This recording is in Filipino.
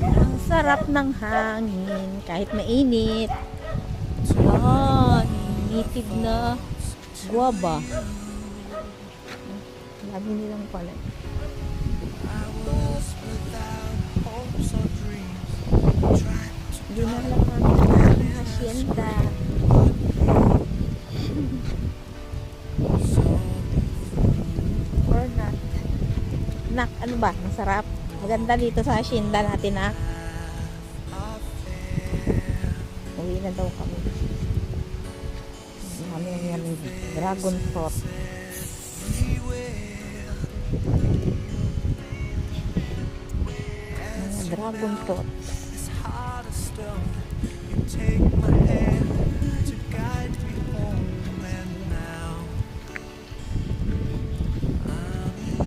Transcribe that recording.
Ang sarap ng hangin kahit mainit. Yan, native na guava. Lagi nilang pala. Hindi na lang namin ang hacienda. Or not. Nak, ano ba? Masarap. Maganda dito sa hacienda natin, nak. Uwi na daw kami. Kami ng dragon fruit. Dragon fruit.